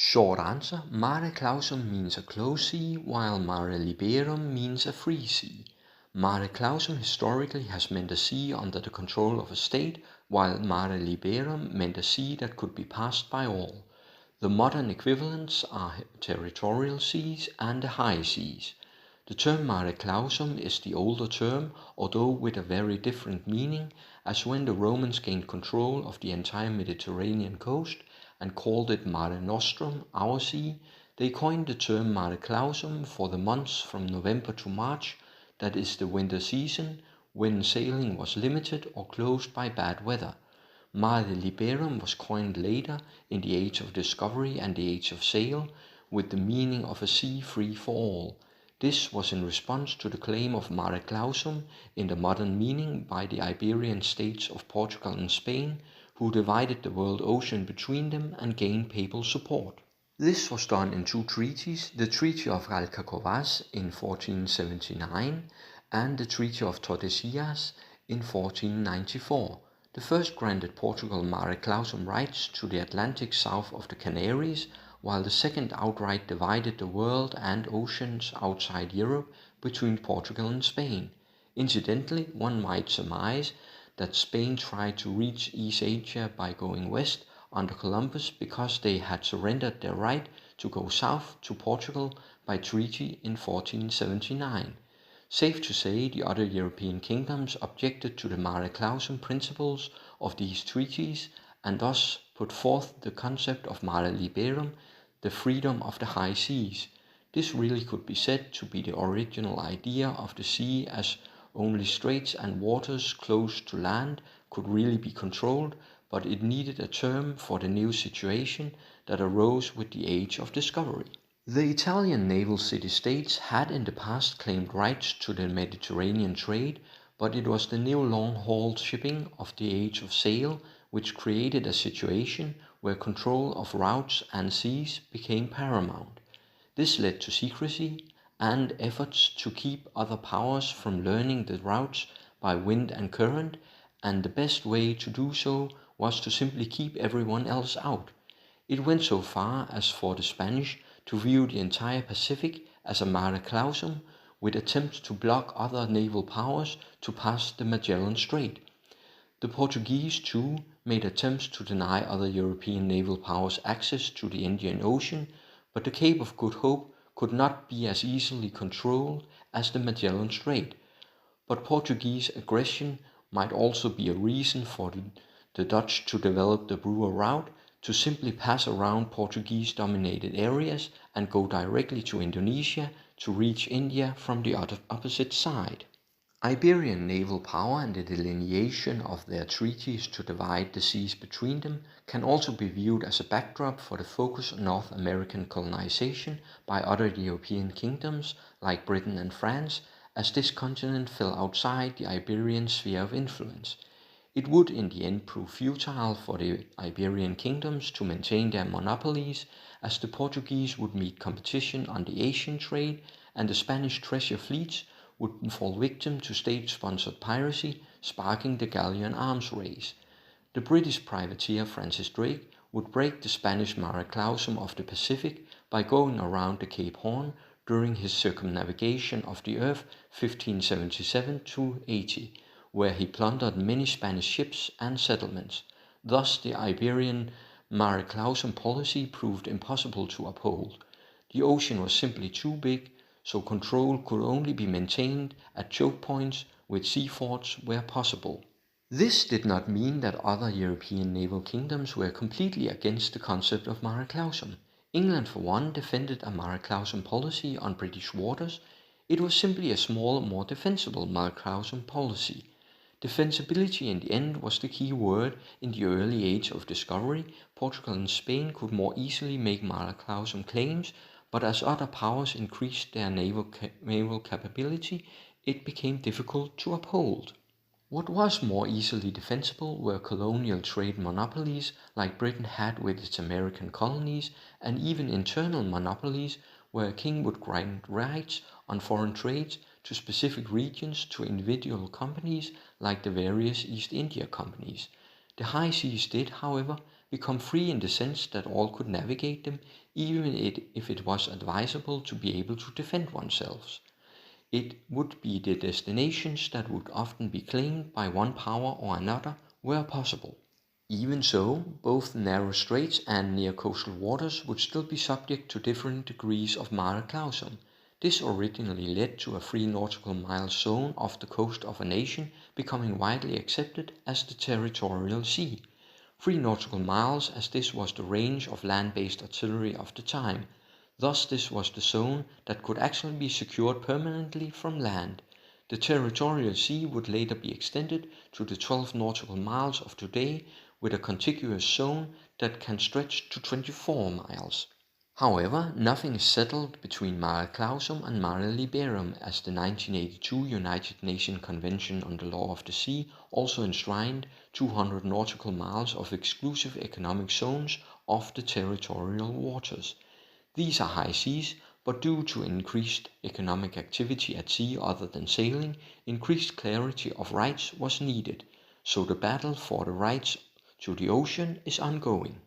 Short answer, Mare Clausum means a closed sea, while Mare Liberum means a free sea. Mare Clausum historically has meant a sea under the control of a state, while Mare Liberum meant a sea that could be passed by all. The modern equivalents are territorial seas and the high seas. The term Mare Clausum is the older term, although with a very different meaning, as when the Romans gained control of the entire Mediterranean coast and called it Mare Nostrum, our sea, they coined the term Mare Clausum for the months from November to March, that is the winter season, when sailing was limited or closed by bad weather. Mare Liberum was coined later in the age of discovery and the age of sail, with the meaning of a sea free for all. This was in response to the claim of Mare Clausum in the modern meaning by the Iberian states of Portugal and Spain, who divided the world ocean between them and gained papal support. This was done in two treaties, the Treaty of Alcacovas in 1479 and the Treaty of Tordesillas in 1494. The first granted Portugal Mare Clausum rights to the Atlantic south of the Canaries, while the second outright divided the world and oceans outside Europe between Portugal and Spain. Incidentally, one might surmise that Spain tried to reach East Asia by going west under Columbus because they had surrendered their right to go south to Portugal by treaty in 1479. Safe to say the other European kingdoms objected to the Mare Clausum principles of these treaties and thus put forth the concept of Mare Liberum, the freedom of the high seas. This really could be said to be the original idea of the sea, as only straits and waters close to land could really be controlled, but it needed a term for the new situation that arose with the age of discovery. The Italian naval city-states had in the past claimed rights to the Mediterranean trade, but it was the new long-haul shipping of the age of sail which created a situation where control of routes and seas became paramount. This led to secrecy and efforts to keep other powers from learning the routes by wind and current, and the best way to do so was to simply keep everyone else out. It went so far as for the Spanish to view the entire Pacific as a Mare Clausum, with attempts to block other naval powers to pass the Magellan Strait. The Portuguese, too, made attempts to deny other European naval powers access to the Indian Ocean, but the Cape of Good Hope could not be as easily controlled as the Magellan Strait. But Portuguese aggression might also be a reason for the Dutch to develop the Brewer route, to simply pass around Portuguese-dominated areas and go directly to Indonesia to reach India from the opposite side. Iberian naval power and the delineation of their treaties to divide the seas between them can also be viewed as a backdrop for the focus on North American colonization by other European kingdoms like Britain and France, as this continent fell outside the Iberian sphere of influence. It would in the end prove futile for the Iberian kingdoms to maintain their monopolies, as the Portuguese would meet competition on the Asian trade and the Spanish treasure fleets would fall victim to state-sponsored piracy, sparking the galleon arms race. The British privateer Francis Drake would break the Spanish Mare Clausum of the Pacific by going around the Cape Horn during his circumnavigation of the Earth 1577-80, where he plundered many Spanish ships and settlements. Thus the Iberian Mare Clausum policy proved impossible to uphold. The ocean was simply too big, so control could only be maintained at choke points with sea forts where possible. This did not mean that other European naval kingdoms were completely against the concept of Mare Clausum. England, for one, defended a Mare Clausum policy on British waters. It was simply a smaller, more defensible Mare Clausum policy. Defensibility in the end was the key word. In the early age of discovery, Portugal and Spain could more easily make Mare Clausum claims, but as other powers increased their naval capability, it became difficult to uphold. What was more easily defensible were colonial trade monopolies like Britain had with its American colonies, and even internal monopolies where a king would grant rights on foreign trades to specific regions to individual companies like the various East India companies. The high seas did, however, become free in the sense that all could navigate them, even if it was advisable to be able to defend oneself. It would be the destinations that would often be claimed by one power or another where possible. Even so, both narrow straits and near coastal waters would still be subject to different degrees of Mare Clausum. This originally led to a 3 nautical mile zone off the coast of a nation becoming widely accepted as the territorial sea. 3 nautical miles, as this was the range of land-based artillery of the time. Thus this was the zone that could actually be secured permanently from land. The territorial sea would later be extended to the 12 nautical miles of today, with a contiguous zone that can stretch to 24 miles. However, nothing is settled between Mare Clausum and Mare Liberum, as the 1982 United Nations Convention on the Law of the Sea also enshrined 200 nautical miles of exclusive economic zones off the territorial waters. These are high seas, but due to increased economic activity at sea other than sailing, increased clarity of rights was needed, so the battle for the rights to the ocean is ongoing.